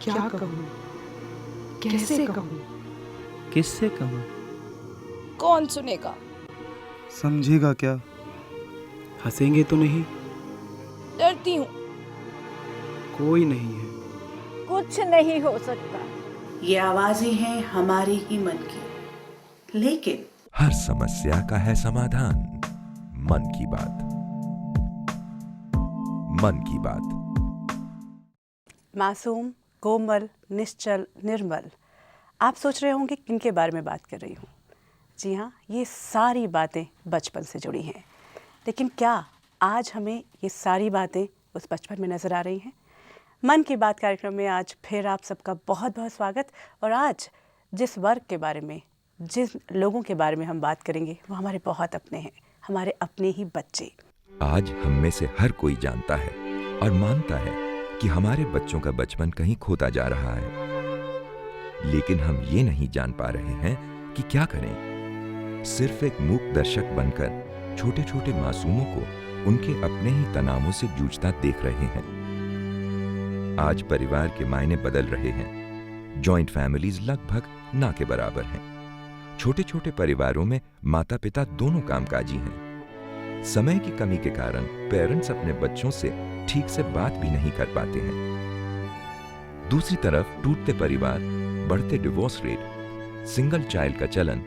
क्या कहूँ, कैसे कहूँ, किससे कहूँ? कौन सुनेगा? समझेगा क्या? हंसेंगे तो नहीं? डरती हूँ। कोई नहीं है। कुछ नहीं हो सकता। ये आवाजें हैं हमारे ही मन की, लेकिन हर समस्या का है समाधान। मन की बात। मन की बात। मासूम, कोमल, निश्चल, निर्मल। आप सोच रहे होंगे किनके बारे में बात कर रही हूँ। जी हाँ, ये सारी बातें बचपन से जुड़ी हैं। लेकिन क्या आज हमें ये सारी बातें उस बचपन में नज़र आ रही हैं? मन की बात कार्यक्रम में आज फिर आप सबका बहुत बहुत स्वागत। और आज जिस वर्ग के बारे में, जिन लोगों के बारे में हम बात करेंगे वो हमारे बहुत अपने हैं, हमारे अपने ही बच्चे। आज हम में से हर कोई जानता है और मानता है कि हमारे बच्चों का बचपन कहीं खोता जा रहा है, लेकिन हम ये नहीं जान पा रहे हैं कि क्या करें। सिर्फ एक मूक दर्शक बनकर छोटे छोटे मासूमों को उनके अपने ही तनावों से जूझता देख रहे हैं। आज परिवार के मायने बदल रहे हैं। जॉइंट फैमिलीज लगभग ना के बराबर हैं। छोटे छोटे परिवारों में माता पिता दोनों कामकाजी हैं। समय की कमी के कारण पेरेंट्स अपने बच्चों से ठीक से बात भी नहीं कर पाते हैं। दूसरी तरफ टूटते परिवार, बढ़ते डिवोर्स रेट, सिंगल चाइल्ड का चलन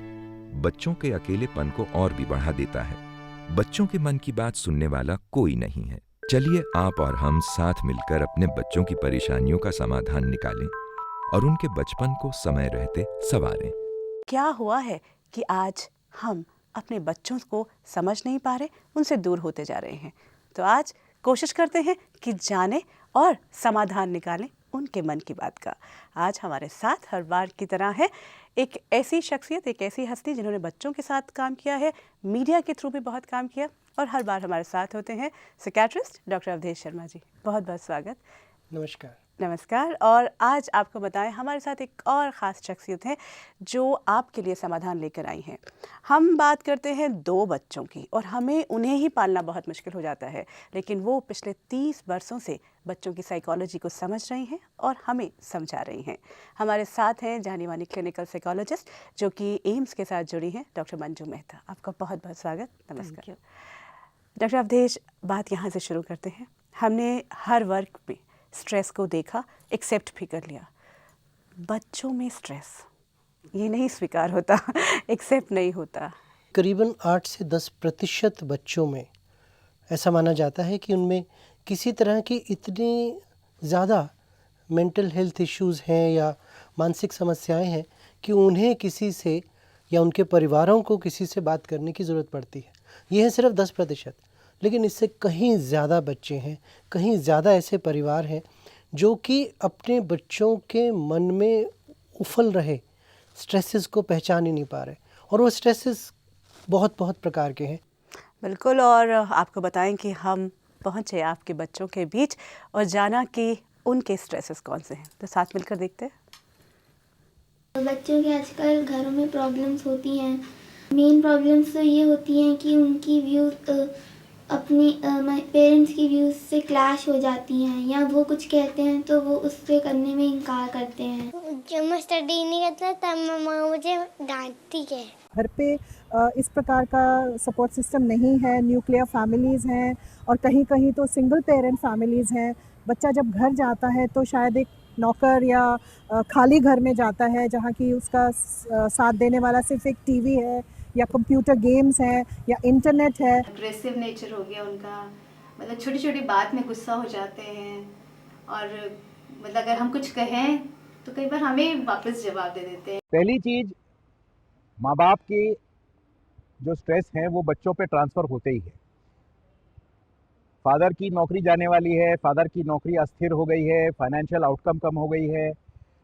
बच्चों के अकेलेपन को और भी बढ़ा देता है। बच्चों के मन की बात सुनने वाला कोई नहीं है। चलिए आप और हम साथ मिलकर अपने बच्चों की परेशानियों का समाधान निकालें और उनके बचपन को समय रहते संवारें। क्या हुआ है कि आज हम अपने बच्चों को समझ नहीं पा रहे, उनसे दूर होते जा रहे हैं? तो आज कोशिश करते हैं कि जानें और समाधान निकालें उनके मन की बात का। आज हमारे साथ हर बार की तरह है एक ऐसी शख्सियत, एक ऐसी हस्ती जिन्होंने बच्चों के साथ काम किया है, मीडिया के थ्रू भी बहुत काम किया, और हर बार हमारे साथ होते हैं साइकियाट्रिस्ट डॉक्टर अवधेश शर्मा जी। बहुत बहुत स्वागत। नमस्कार। नमस्कार। और आज आपको बताएं, हमारे साथ एक और ख़ास शख्सियत है जो आपके लिए समाधान लेकर आई हैं। हम बात करते हैं दो बच्चों की और हमें उन्हें ही पालना बहुत मुश्किल हो जाता है, लेकिन वो पिछले 30 वर्षों से बच्चों की साइकोलॉजी को समझ रही हैं और हमें समझा रही हैं। हमारे साथ हैं जानी मानी क्लिनिकल साइकोलॉजिस्ट जो कि एम्स के साथ जुड़ी हैं, डॉक्टर मंजू मेहता। आपका बहुत बहुत स्वागत। नमस्कार डॉक्टर अवधेश। बात यहाँ से शुरू करते हैं। हमने हर वर्ग में स्ट्रेस को देखा, एक्सेप्ट भी कर लिया। बच्चों में स्ट्रेस ये नहीं स्वीकार होता, एक्सेप्ट नहीं होता। करीबन 8 से 10% बच्चों में ऐसा माना जाता है कि उनमें किसी तरह की इतनी ज़्यादा मेंटल हेल्थ इश्यूज़ हैं या मानसिक समस्याएं हैं कि उन्हें किसी से या उनके परिवारों को किसी से बात करने की ज़रूरत पड़ती है। ये है सिर्फ 10%, लेकिन इससे कहीं ज़्यादा बच्चे हैं, कहीं ज़्यादा ऐसे परिवार हैं जो कि अपने बच्चों के मन में उफल रहे स्ट्रेसेस को पहचान ही नहीं पा रहे, और वो स्ट्रेसेस बहुत बहुत प्रकार के हैं। बिल्कुल। और आपको बताएं कि हम पहुंचे आपके बच्चों के बीच और जाना कि उनके स्ट्रेसेस कौन से हैं। तो साथ मिलकर देखते हैं। बच्चों के आजकल घरों में प्रॉब्लम्स होती हैं। मेन प्रॉब्लम्स तो ये होती हैं कि उनकी व्यूज़ अपनी पेरेंट्स की व्यूज़ से क्लैश हो जाती हैं, या वो कुछ कहते हैं तो वो उससे करने में इनकार करते हैं। जब मैं स्टडी नहीं करता तब मम्मा मुझे डांटती है। घर पे इस प्रकार का सपोर्ट सिस्टम नहीं है। न्यूक्लियर फैमिलीज़ हैं और कहीं कहीं तो सिंगल पेरेंट फैमिलीज़ हैं। बच्चा जब घर जाता है तो शायद एक नौकर या खाली घर में जाता है जहाँ की उसका साथ देने वाला सिर्फ एक टीवी है या कंप्यूटर गेम्स हैं या इंटरनेट है। अग्रेसिव नेचर हो गया उनका, मतलब छोटी छोटी बात में गुस्सा हो जाते हैं, और मतलब अगर हम कुछ कहें तो कई बार हमें वापस जवाब दे देते हैं। पहली चीज़, माँ बाप की जो स्ट्रेस है वो बच्चों पे ट्रांसफ़र होते ही है। फादर की नौकरी जाने वाली है, फादर की नौकरी अस्थिर हो गई है, फाइनेंशियल आउटकम कम हो गई है,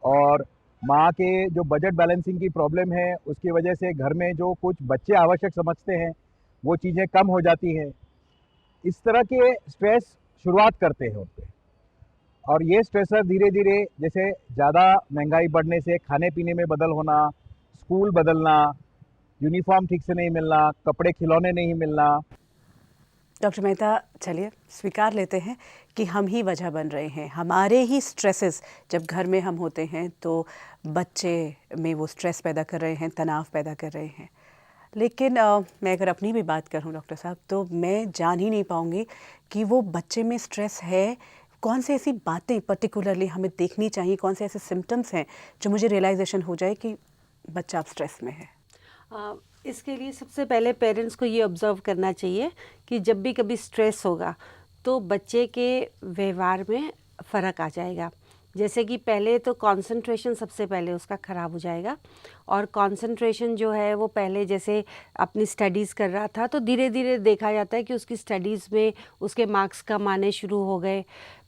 और माँ के जो बजट बैलेंसिंग की प्रॉब्लम है उसकी वजह से घर में जो कुछ बच्चे आवश्यक समझते हैं वो चीज़ें कम हो जाती हैं। इस तरह के स्ट्रेस शुरुआत करते हैं उन पे, और ये स्ट्रेसर धीरे धीरे जैसे ज़्यादा महंगाई बढ़ने से खाने पीने में बदल होना, स्कूल बदलना, यूनिफॉर्म ठीक से नहीं मिलना, कपड़े खिलौने नहीं मिलना। डॉक्टर मेहता, चलिए स्वीकार लेते हैं कि हम ही वजह बन रहे हैं। हमारे ही स्ट्रेसेस जब घर में हम होते हैं तो बच्चे में वो स्ट्रेस पैदा कर रहे हैं, तनाव पैदा कर रहे हैं। लेकिन मैं अगर अपनी भी बात करूं डॉक्टर साहब, तो मैं जान ही नहीं पाऊंगी कि वो बच्चे में स्ट्रेस है। कौन से ऐसी बातें पर्टिकुलरली हमें देखनी चाहिए, कौन से ऐसे सिम्टम्स हैं जो मुझे रियलाइजेशन हो जाए कि बच्चा अब स्ट्रेस में है? इसके लिए सबसे पहले पेरेंट्स को ये ऑब्ज़र्व करना चाहिए कि जब भी कभी स्ट्रेस होगा तो बच्चे के व्यवहार में फ़र्क आ जाएगा। जैसे कि पहले तो कंसंट्रेशन सबसे पहले उसका ख़राब हो जाएगा, और कंसंट्रेशन जो है वो पहले जैसे अपनी स्टडीज़ कर रहा था तो धीरे धीरे देखा जाता है कि उसकी स्टडीज़ में उसके मार्क्स कम आने शुरू हो गए।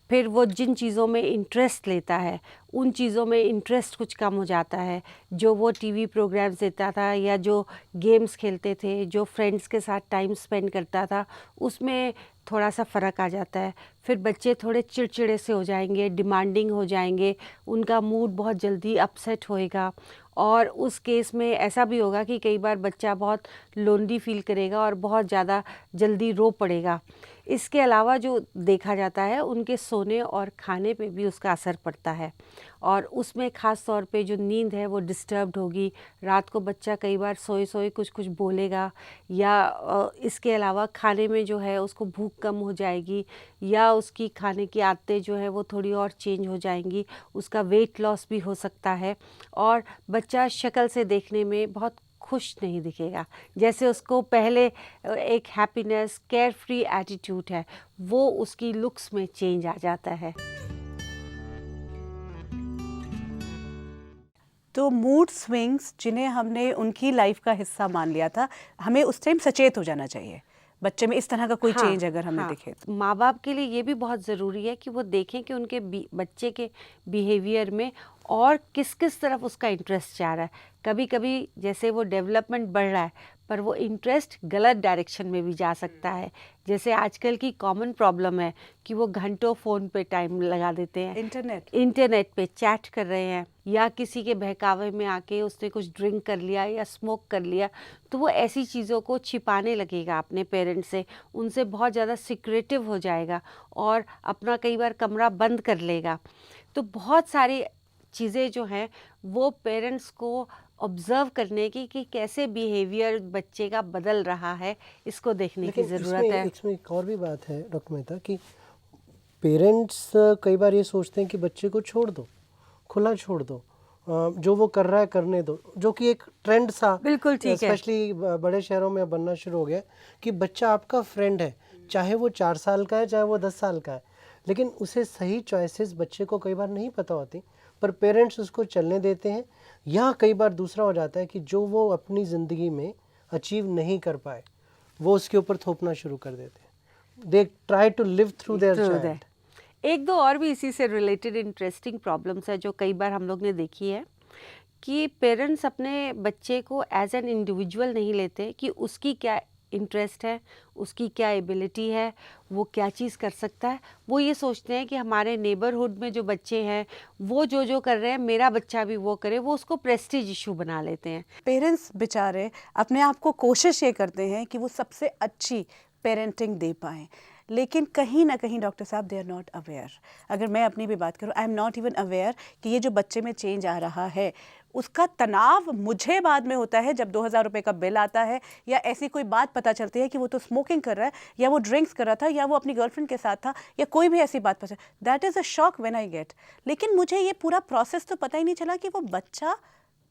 फिर वो जिन चीज़ों में इंटरेस्ट लेता है उन चीज़ों में इंटरेस्ट कुछ कम हो जाता है। जो वो टीवी प्रोग्राम्स देखता था या जो गेम्स खेलते थे, जो फ्रेंड्स के साथ टाइम स्पेंड करता था, उसमें थोड़ा सा फ़र्क आ जाता है। फिर बच्चे थोड़े चिड़चिड़े से हो जाएंगे, डिमांडिंग हो जाएंगे, उनका मूड बहुत जल्दी अपसेट होएगा, और उस केस में ऐसा भी होगा कि कई बार बच्चा बहुत लोनली फील करेगा और बहुत ज़्यादा जल्दी रो पड़ेगा। इसके अलावा जो देखा जाता है उनके सोने और खाने पे भी उसका असर पड़ता है, और उसमें ख़ास तौर पे जो नींद है वो डिस्टर्ब्ड होगी। रात को बच्चा कई बार सोए सोए कुछ कुछ बोलेगा, या इसके अलावा खाने में जो है उसको भूख कम हो जाएगी, या उसकी खाने की आदतें जो है वो थोड़ी और चेंज हो जाएंगी। उसका वेट लॉस भी हो सकता है, और बच्चा शक्ल से देखने में बहुत खुश नहीं दिखेगा। जैसे उसको पहले एक हैप्पीनेस, केयर फ्री एटीट्यूड है, वो उसकी लुक्स में चेंज आ जाता है। तो मूड स्विंग्स जिन्हें हमने उनकी लाइफ का हिस्सा मान लिया था, हमें उस टाइम सचेत हो जाना चाहिए। बच्चे में इस तरह का कोई चेंज अगर हमें दिखे तो माँ बाप के लिए ये भी बहुत ज़रूरी है कि वो देखें कि उनके बच्चे के बिहेवियर में और किस किस तरफ उसका इंटरेस्ट जा रहा है। कभी कभी जैसे वो डेवलपमेंट बढ़ रहा है पर वो इंटरेस्ट गलत डायरेक्शन में भी जा सकता है। जैसे आजकल की कॉमन प्रॉब्लम है कि वो घंटों फ़ोन पे टाइम लगा देते हैं, इंटरनेट पे चैट कर रहे हैं, या किसी के बहकावे में आके उसने कुछ ड्रिंक कर लिया या स्मोक कर लिया, तो वो ऐसी चीज़ों को छिपाने लगेगा अपने पेरेंट्स से, उनसे बहुत ज़्यादा सिक्रेटिव हो जाएगा और अपना कई बार कमरा बंद कर लेगा। तो बहुत सारी चीज़ें जो हैं वो पेरेंट्स को ऑब्ज़र्व करने की कि कैसे बिहेवियर बच्चे का बदल रहा है, इसको देखने की ज़रूरत है। इसमें एक और भी बात है डॉक्टर मेहता कि पेरेंट्स कई बार ये सोचते हैं कि बच्चे को छोड़ दो, खुला छोड़ दो, जो वो कर रहा है करने दो, जो कि एक ट्रेंड सा बिल्कुल ठीक है, स्पेशली बड़े शहरों में बनना शुरू हो गया कि बच्चा आपका फ्रेंड है, चाहे वो 4 साल का है चाहे वो 10 साल का है, लेकिन उसे सही चॉइसेस बच्चे को कई बार नहीं पता होती, पर पेरेंट्स उसको चलने देते हैं। या कई बार दूसरा हो जाता है कि जो वो अपनी ज़िंदगी में अचीव नहीं कर पाए वो उसके ऊपर थोपना शुरू कर देते हैं। They try to live through their child. एक दो और भी इसी से रिलेटेड इंटरेस्टिंग प्रॉब्लम्स है जो कई बार हम लोग ने देखी है कि पेरेंट्स अपने बच्चे को एज एन इंडिविजुअल नहीं लेते कि उसकी क्या इंटरेस्ट है, उसकी क्या एबिलिटी है, वो क्या चीज़ कर सकता है। वो ये सोचते हैं कि हमारे नेबरहुड में जो बच्चे हैं वो जो कर रहे हैं मेरा बच्चा भी वो करे, वो उसको प्रेस्टीज इशू बना लेते हैं। पेरेंट्स बेचारे अपने आप को कोशिश ये करते हैं कि वो सबसे अच्छी पेरेंटिंग दे पाएँ, लेकिन कहीं ना कहीं डॉक्टर साहब दे आर नॉट अवेयर। अगर मैं अपनी भी बात करूँ, I am not even aware कि ये जो बच्चे में चेंज आ रहा है उसका तनाव मुझे बाद में होता है जब 2000 रुपये का बिल आता है, या ऐसी कोई बात पता चलती है कि वो तो स्मोकिंग कर रहा है, या वो ड्रिंक्स कर रहा था, या वो अपनी गर्लफ्रेंड के साथ था, या कोई भी ऐसी बात पता, that is a shock when I get. लेकिन मुझे ये पूरा प्रोसेस तो पता ही नहीं चला कि वो बच्चा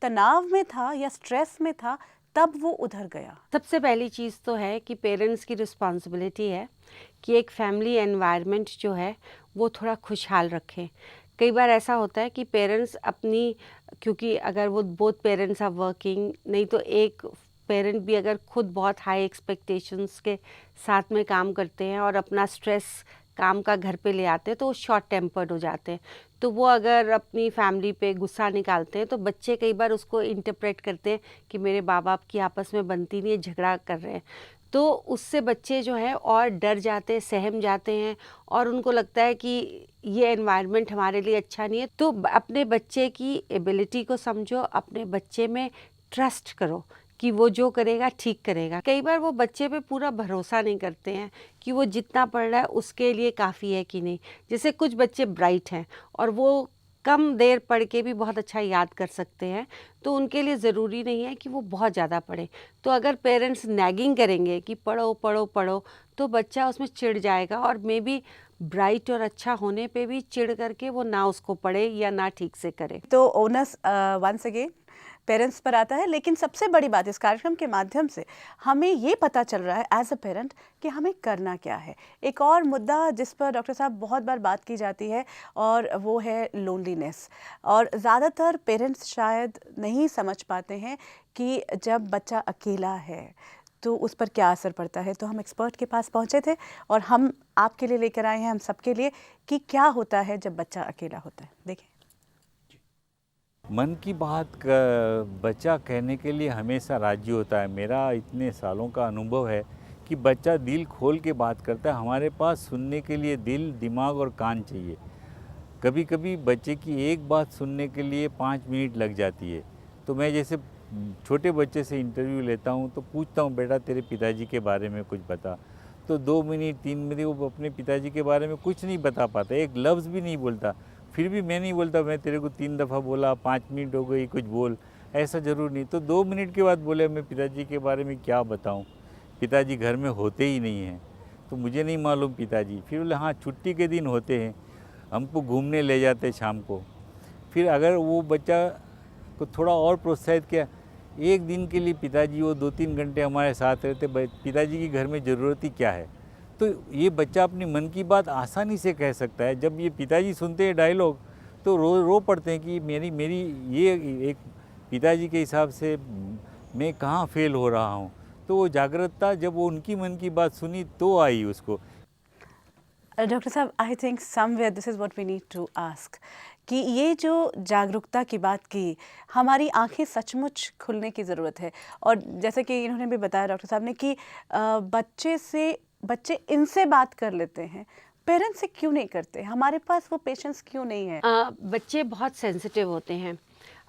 तनाव में था या स्ट्रेस में था, तब वो उधर गया। सबसे पहली चीज़ तो है कि पेरेंट्स की रिस्पॉन्सिबिलिटी है कि एक फैमिली एनवायरनमेंट जो है वो थोड़ा खुशहाल रखें। कई बार ऐसा होता है कि पेरेंट्स अपनी, क्योंकि अगर वो बोथ पेरेंट्स आर वर्किंग, नहीं तो एक पेरेंट भी अगर खुद बहुत हाई एक्सपेक्टेशंस के साथ में काम करते हैं और अपना स्ट्रेस काम का घर पे ले आते हैं तो वो शॉर्ट टेम्पर्ड हो जाते हैं। तो वो अगर अपनी फैमिली पे गुस्सा निकालते हैं तो बच्चे कई बार उसको इंटरप्रेट करते हैं कि मेरे माँ बाप की आपस में बनती नहीं है, झगड़ा कर रहे हैं। तो उससे बच्चे जो हैं और डर जाते हैं, सहम जाते हैं, और उनको लगता है कि ये एनवायरनमेंट हमारे लिए अच्छा नहीं है। तो अपने बच्चे की एबिलिटी को समझो, अपने बच्चे में ट्रस्ट करो कि वो जो करेगा ठीक करेगा। कई बार वो बच्चे पे पूरा भरोसा नहीं करते हैं कि वो जितना पढ़ रहा है उसके लिए काफ़ी है कि नहीं। जैसे कुछ बच्चे ब्राइट हैं और वो कम देर पढ़ के भी बहुत अच्छा याद कर सकते हैं, तो उनके लिए ज़रूरी नहीं है कि वो बहुत ज़्यादा पढ़ें। तो अगर पेरेंट्स नैगिंग करेंगे कि पढ़ो पढ़ो पढ़ो, तो बच्चा उसमें चिढ़ जाएगा और मे बी ब्राइट और अच्छा होने पे भी चिढ़ करके वो ना उसको पढ़े या ना ठीक से करे। तो ओनस वंस अगेन पेरेंट्स पर आता है, लेकिन सबसे बड़ी बात इस कार्यक्रम के माध्यम से हमें ये पता चल रहा है एज अ पेरेंट कि हमें करना क्या है। एक और मुद्दा जिस पर डॉक्टर साहब बहुत बार बात की जाती है और वो है लोनलीनेस, और ज़्यादातर पेरेंट्स शायद नहीं समझ पाते हैं कि जब बच्चा अकेला है तो उस पर क्या असर पड़ता है। तो हम एक्सपर्ट के पास पहुंचे थे और हम आपके लिए लेकर आए हैं, हम सबके लिए, कि क्या होता है जब बच्चा अकेला होता है। देखें, मन की बात का बच्चा कहने के लिए हमेशा राजी होता है। मेरा इतने सालों का अनुभव है कि बच्चा दिल खोल के बात करता है। हमारे पास सुनने के लिए दिल, दिमाग और कान चाहिए। कभी कभी बच्चे की एक बात सुनने के लिए 5 मिनट लग जाती है। तो मैं जैसे छोटे बच्चे से इंटरव्यू लेता हूँ तो पूछता हूँ, बेटा तेरे पिताजी के बारे में कुछ बता। तो 2 मिनट 3 मिनट वो अपने पिताजी के बारे में कुछ नहीं बता पाता, एक लफ्ज़ भी नहीं बोलता। फिर भी मैं नहीं बोलता, मैं तेरे को 3 दफ़ा बोला, 5 मिनट हो गई, कुछ बोल, ऐसा ज़रूर नहीं। तो 2 मिनट के बाद बोले मैं पिताजी के बारे में क्या बताऊं, पिताजी घर में होते ही नहीं हैं, तो मुझे नहीं मालूम पिताजी। फिर बोले हाँ छुट्टी के दिन होते हैं, हमको घूमने ले जाते शाम को। फिर अगर वो बच्चा को थोड़ा और प्रोत्साहित किया, एक दिन के लिए पिताजी वो 2-3 घंटे हमारे साथ रहते, पिताजी की घर में ज़रूरत ही क्या है। तो ये बच्चा अपनी मन की बात आसानी से कह सकता है। जब ये पिताजी सुनते हैं डायलॉग तो रो पड़ते हैं कि मेरी ये एक पिताजी के हिसाब से मैं कहाँ फेल हो रहा हूँ। तो वो जागरूकता जब वो उनकी मन की बात सुनी तो आई उसको। डॉक्टर साहब, I think somewhere this is what we need to ask कि ये जो जागरूकता की बात की, हमारी आंखें सचमुच खुलने की ज़रूरत है। और जैसे कि इन्होंने भी बताया डॉक्टर साहब ने कि बच्चे इनसे बात कर लेते हैं, पेरेंट्स से क्यों नहीं करते, हमारे पास वो पेशेंस क्यों नहीं है। बच्चे बहुत सेंसिटिव होते हैं।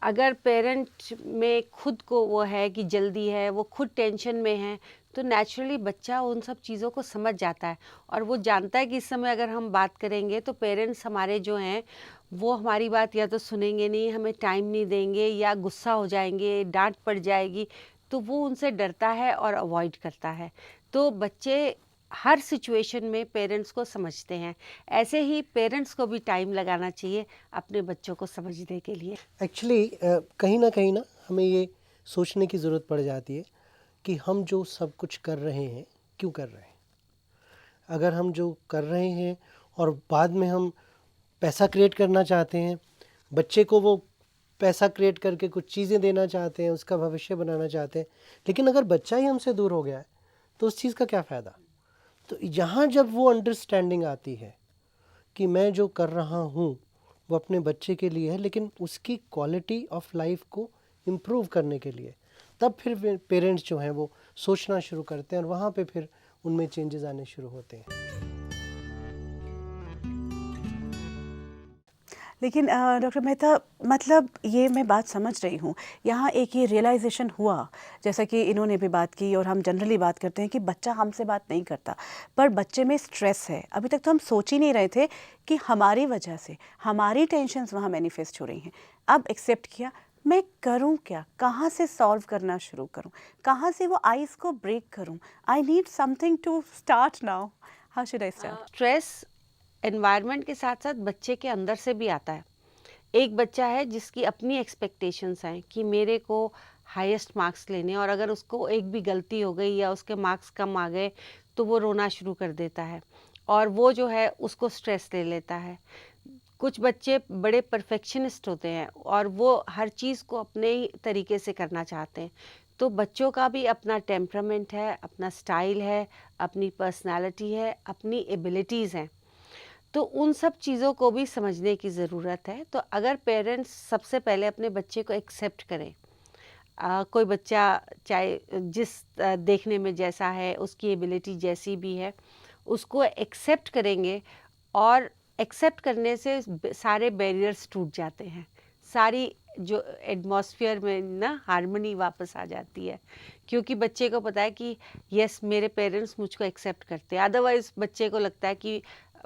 अगर पेरेंट में खुद को वो है कि जल्दी है, वो खुद टेंशन में है, तो नेचुरली बच्चा उन सब चीज़ों को समझ जाता है और वो जानता है कि इस समय अगर हम बात करेंगे तो पेरेंट्स हमारे जो हैं वो हमारी बात या तो सुनेंगे नहीं, हमें टाइम नहीं देंगे या गुस्सा हो जाएंगे, डांट पड़ जाएगी, तो वो उनसे डरता है और अवॉइड करता है। तो बच्चे हर सिचुएशन में पेरेंट्स को समझते हैं। ऐसे ही पेरेंट्स को भी टाइम लगाना चाहिए अपने बच्चों को समझने के लिए। एक्चुअली कहीं ना हमें ये सोचने की ज़रूरत पड़ जाती है कि हम जो सब कुछ कर रहे हैं क्यों कर रहे हैं। अगर हम जो कर रहे हैं और बाद में हम पैसा क्रिएट करना चाहते हैं, बच्चे को वो पैसा क्रिएट करके कुछ चीज़ें देना चाहते हैं, उसका भविष्य बनाना चाहते हैं, लेकिन अगर बच्चा ही हमसे दूर हो गया है तो उस चीज़ का क्या फ़ायदा। तो यहाँ जब वो अंडरस्टैंडिंग आती है कि मैं जो कर रहा हूँ वो अपने बच्चे के लिए है, लेकिन उसकी क्वालिटी ऑफ लाइफ को इम्प्रूव करने के लिए, तब फिर पेरेंट्स जो हैं वो सोचना शुरू करते हैं और वहाँ पे फिर उनमें चेंजेस आने शुरू होते हैं। लेकिन डॉक्टर मेहता, मतलब ये मैं बात समझ रही हूँ, यहाँ एक ये रियलाइजेशन हुआ, जैसा कि इन्होंने भी बात की और हम जनरली बात करते हैं कि बच्चा हमसे बात नहीं करता, पर बच्चे में स्ट्रेस है। अभी तक तो हम सोच ही नहीं रहे थे कि हमारी वजह से हमारी टेंशन्स वहाँ मैनिफेस्ट हो रही हैं। अब एक्सेप्ट किया, मैं करूँ क्या, कहाँ से सॉल्व करना शुरू करूँ, कहाँ से वो आइस को ब्रेक करूँ। I need something to start now, how should I start. Stress environment के साथ साथ बच्चे के अंदर से भी आता है। एक बच्चा है जिसकी अपनी एक्सपेक्टेशंस हैं कि मेरे को हाईएस्ट मार्क्स लेने, और अगर उसको एक भी गलती हो गई या उसके मार्क्स कम आ गए तो वो रोना शुरू कर देता है और वो जो है उसको स्ट्रेस ले लेता है। कुछ बच्चे बड़े परफेक्शनिस्ट होते हैं और वो हर चीज़ को अपने ही तरीके से करना चाहते हैं। तो बच्चों का भी अपना टेम्परामेंट है, अपना स्टाइल है, अपनी पर्सनालिटी है, एबिलिटीज़ एबिलिटीज़ हैं। तो उन सब चीज़ों को भी समझने की ज़रूरत है। तो अगर पेरेंट्स सबसे पहले अपने बच्चे को एक्सेप्ट करें, कोई बच्चा चाहे जिस देखने में जैसा है, उसकी एबिलिटी जैसी भी है, उसको एक्सेप्ट करेंगे और एक्सेप्ट करने से सारे बैरियर्स टूट जाते हैं, सारी जो एटमॉस्फेयर में ना हार्मनी वापस आ जाती है, क्योंकि बच्चे को पता है कि यस मेरे पेरेंट्स मुझको एक्सेप्ट करते हैं। अदरवाइज़ बच्चे को लगता है कि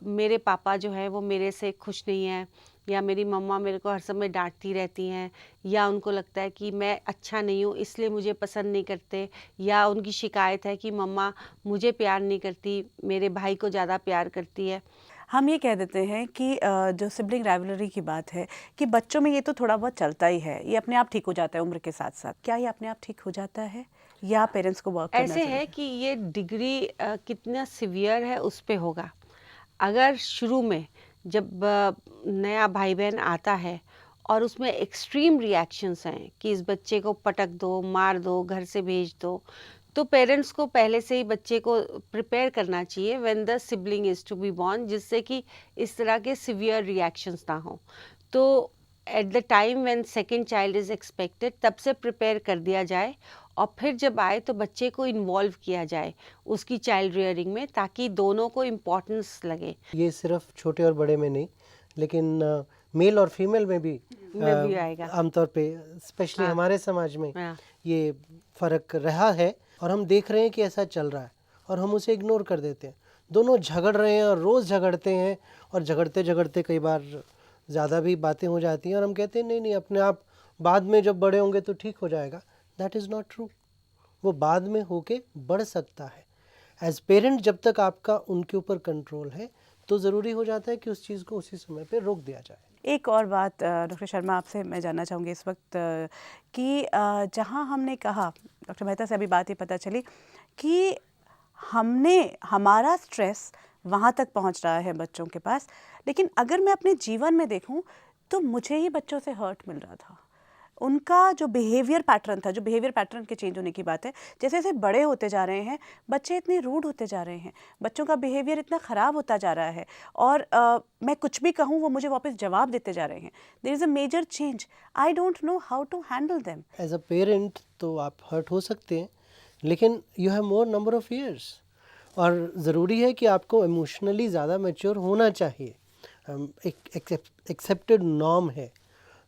मेरे पापा जो है वो मेरे से खुश नहीं है, या मेरी मम्मा मेरे को हर समय डांटती रहती हैं, या उनको लगता है कि मैं अच्छा नहीं हूँ इसलिए मुझे पसंद नहीं करते, या उनकी शिकायत है कि मम्मा मुझे प्यार नहीं करती, मेरे भाई को ज़्यादा प्यार करती है। हम ये कह देते हैं कि जो सिबलिंग राइवलरी की बात है कि बच्चों में ये तो थोड़ा बहुत चलता ही है, ये अपने आप ठीक हो जाता है उम्र के साथ साथ। क्या ये अपने आप ठीक हो जाता है या पेरेंट्स को वर्क करना ऐसे चाहिए? है कि ये डिग्री कितना सिवियर है उस पे होगा। अगर शुरू में जब नया भाई बहन आता है और उसमें एक्सट्रीम रिएक्शंस हैं कि इस बच्चे को पटक दो, मार दो, घर से भेज दो, तो पेरेंट्स को पहले से ही बच्चे को प्रिपेयर करना चाहिए when the sibling is to be born, जिससे कि इस तरह के सिवियर रिएक्शंस ना हो। तो at the time when second child is expected तब से प्रिपेयर कर दिया जाए, और फिर जब आए तो बच्चे को इन्वॉल्व किया जाए उसकी चाइल्ड रियरिंग में, ताकि दोनों को इम्पोर्टेंस लगे। ये सिर्फ छोटे और बड़े में नहीं, लेकिन मेल और फीमेल में भी आएगा आमतौर पे, स्पेशली हाँ। हमारे समाज में हाँ। ये फ़र्क रहा है, और हम देख रहे हैं कि ऐसा चल रहा है और हम उसे इग्नोर कर देते हैं। दोनों झगड़ रहे हैं और रोज़ झगड़ते हैं, और झगड़ते झगड़ते कई बार ज़्यादा भी बातें हो जाती हैं, और हम कहते हैं नहीं नहीं अपने आप बाद में जब बड़े होंगे तो ठीक हो जाएगा। That is not true. वो बाद में होके बढ़ सकता है। एज पेरेंट जब तक आपका उनके ऊपर कंट्रोल है तो ज़रूरी हो जाता है कि उस चीज़ को उसी समय पे रोक दिया जाए। एक और बात डॉक्टर शर्मा आपसे मैं जानना चाहूँगी इस वक्त कि जहाँ हमने कहा, डॉक्टर मेहता से अभी बात ये पता चली कि हमारा स्ट्रेस वहाँ तक पहुँच रहा है बच्चों के पास, लेकिन अगर मैं अपने जीवन में देखूँ तो मुझे ही बच्चों से हर्ट मिल रहा था। उनका जो बिहेवियर पैटर्न था, जो बिहेवियर पैटर्न के चेंज होने की बात है, जैसे जैसे बड़े होते जा रहे हैं बच्चे इतने रूड होते जा रहे हैं, बच्चों का बिहेवियर इतना ख़राब होता जा रहा है, और मैं कुछ भी कहूँ वो मुझे वापस जवाब देते जा रहे हैं। There is a major change, I don't know how to handle them. As a parent तो आप हर्ट हो सकते हैं, लेकिन you have more number of years, और ज़रूरी है कि आपको इमोशनली ज़्यादा मैच्योर होना चाहिए। एक एक्सेप्टेड नॉर्म है।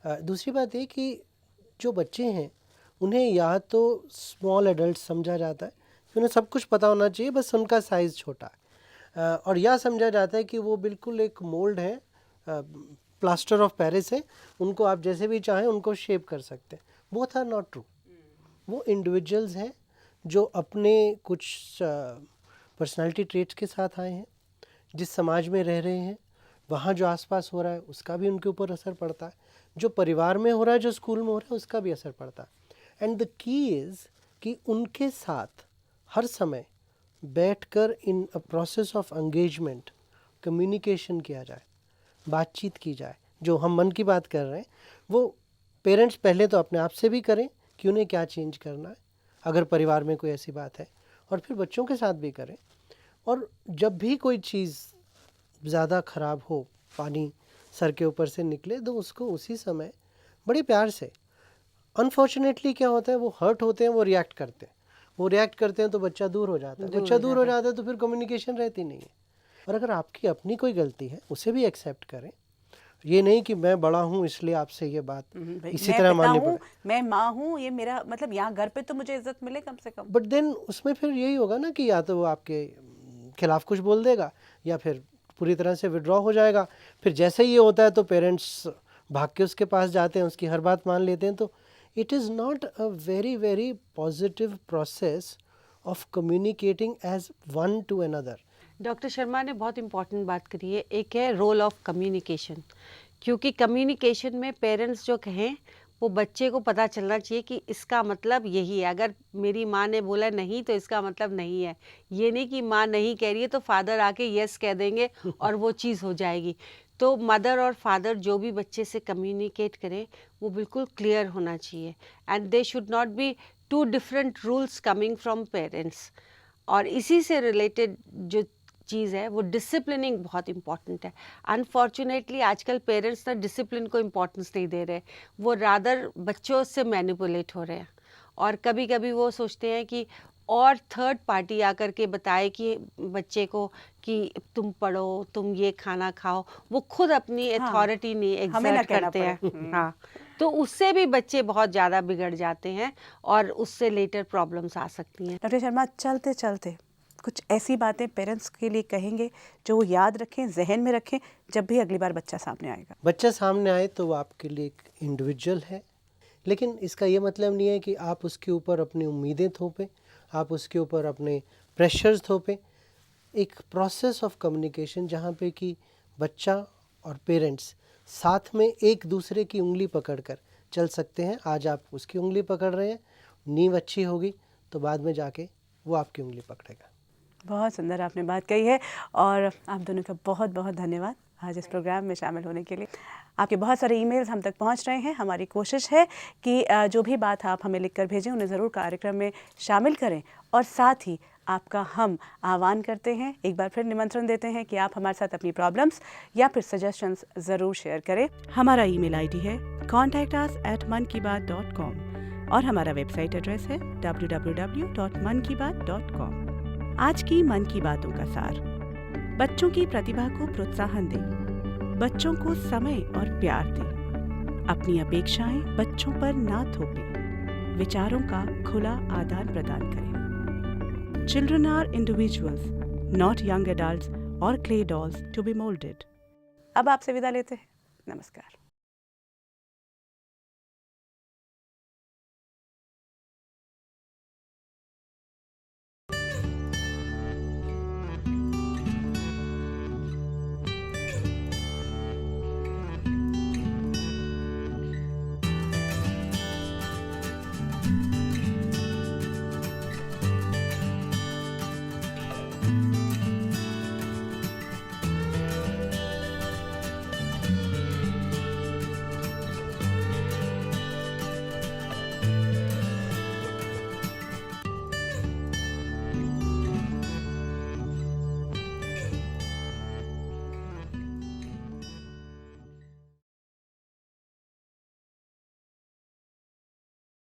दूसरी बात ये कि जो बच्चे हैं उन्हें या तो स्मॉल एडल्ट समझा जाता है कि उन्हें सब कुछ पता होना चाहिए, बस उनका साइज़ छोटा है, और या समझा जाता है कि वो बिल्कुल एक मोल्ड है, प्लास्टर ऑफ पेरिस है, उनको आप जैसे भी चाहें उनको शेप कर सकते हैं। Both are not true. वो इंडिविजुअल्स हैं जो अपने कुछ पर्सनालिटी ट्रेट्स के साथ आए हैं, जिस समाज में रह रहे हैं वहाँ जो आसपास हो रहा है उसका भी उनके ऊपर असर पड़ता है, जो परिवार में हो रहा है, जो स्कूल में हो रहा है उसका भी असर पड़ता है। एंड द की इज़ कि उनके साथ हर समय बैठकर in a process of engagement communication किया जाए, बातचीत की जाए। जो हम मन की बात कर रहे हैं वो पेरेंट्स पहले तो अपने आप से भी करें कि उन्हें क्या चेंज करना है अगर परिवार में कोई ऐसी बात है, और फिर बच्चों के साथ भी करें। और जब भी कोई चीज़ ज़्यादा ख़राब हो, पानी सर के ऊपर से निकले, तो उसको उसी समय बड़े प्यार से, अनफॉर्चुनेटली क्या होता है वो हर्ट होते हैं, वो रिएक्ट करते हैं तो बच्चा दूर हो जाता है। बच्चा दूर हो जाता है तो फिर कम्युनिकेशन रहती नहीं है। और अगर आपकी अपनी कोई गलती है उसे भी एक्सेप्ट करें, ये नहीं कि मैं बड़ा हूँ इसलिए आपसे ये बात इसी तरह माननी पड़े। मैं माँ हूँ, ये मेरा मतलब यहाँ घर पे तो मुझे इज्जत मिले कम से कम। बट देन उसमें फिर यही होगा ना कि या तो वो आपके खिलाफ कुछ बोल देगा या फिर पूरी तरह से विड्रॉ हो जाएगा। फिर जैसे ही ये होता है तो पेरेंट्स भाग के उसके पास जाते हैं, उसकी हर बात मान लेते हैं। तो it is not a very very positive process of communicating as one to another. Doctor Sharma ने बहुत इम्पॉर्टेंट बात करी है, एक है रोल ऑफ कम्युनिकेशन, क्योंकि कम्युनिकेशन में पेरेंट्स जो कहें वो बच्चे को पता चलना चाहिए कि इसका मतलब यही है। अगर मेरी माँ ने बोला नहीं तो इसका मतलब नहीं है। ये नहीं कि माँ नहीं कह रही है तो फादर आके यस कह देंगे और वो चीज़ हो जाएगी। तो मदर और फादर जो भी बच्चे से कम्युनिकेट करें वो बिल्कुल क्लियर होना चाहिए, and they should not be two different rules coming from parents. और इसी से रिलेटेड जो चीज़ है वो डिसिप्लिनिंग बहुत इम्पॉर्टेंट है। अनफॉर्चुनेटली आजकल पेरेंट्स ना डिसिप्लिन को इम्पोर्टेंस नहीं दे रहे, वो रादर बच्चों से मैनिपुलेट हो रहे हैं। और कभी कभी वो सोचते हैं कि और थर्ड पार्टी आकर के बताए कि बच्चे को कि तुम पढ़ो, तुम ये खाना खाओ, वो खुद अपनी अथॉरिटी नहीं एग्जर्ट करते हैं। हाँ, तो उससे भी बच्चे बहुत ज़्यादा बिगड़ जाते हैं और उससे लेटर प्रॉब्लम्स आ सकती हैं। डॉक्टर शर्मा, चलते चलते कुछ ऐसी बातें पेरेंट्स के लिए कहेंगे जो वो याद रखें, जहन में रखें जब भी अगली बार बच्चा सामने आएगा। बच्चा सामने आए तो वो आपके लिए एक इंडिविजुअल है, लेकिन इसका ये मतलब नहीं है कि आप उसके ऊपर अपनी उम्मीदें थोपें, आप उसके ऊपर अपने प्रेशर्स थोपें। एक प्रोसेस ऑफ कम्युनिकेशन जहाँ पे कि बच्चा और पेरेंट्स साथ में एक दूसरे की उंगली पकड़कर चल सकते हैं। आज आप उसकी उंगली पकड़ रहे हैं, नींव अच्छी होगी तो बाद में जाके वो आपकी उंगली पकड़ेगा। बहुत सुंदर आपने बात कही है और आप दोनों का बहुत बहुत धन्यवाद आज इस प्रोग्राम में शामिल होने के लिए। आपके बहुत सारे ईमेल्स हम तक पहुंच रहे हैं। हमारी कोशिश है कि जो भी बात आप हमें लिखकर भेजें उन्हें ज़रूर कार्यक्रम में शामिल करें और साथ ही आपका हम आह्वान करते हैं, एक बार फिर निमंत्रण देते हैं कि आप हमारे साथ अपनी प्रॉब्लम्स या फिर सजेशंस ज़रूर शेयर करें। हमारा ईमेल आईडी है contactus@mankibaat.com और हमारा वेबसाइट एड्रेस है www.mankibaat.com। आज की मन की बातों का सार: बच्चों की प्रतिभा को प्रोत्साहन दें, बच्चों को समय और प्यार दें, अपनी अपेक्षाएं बच्चों पर ना थोपें, विचारों का खुला आदान प्रदान करें। Children are individuals, not young adults or clay dolls to be molded. अब आपसे विदा लेते हैं। नमस्कार।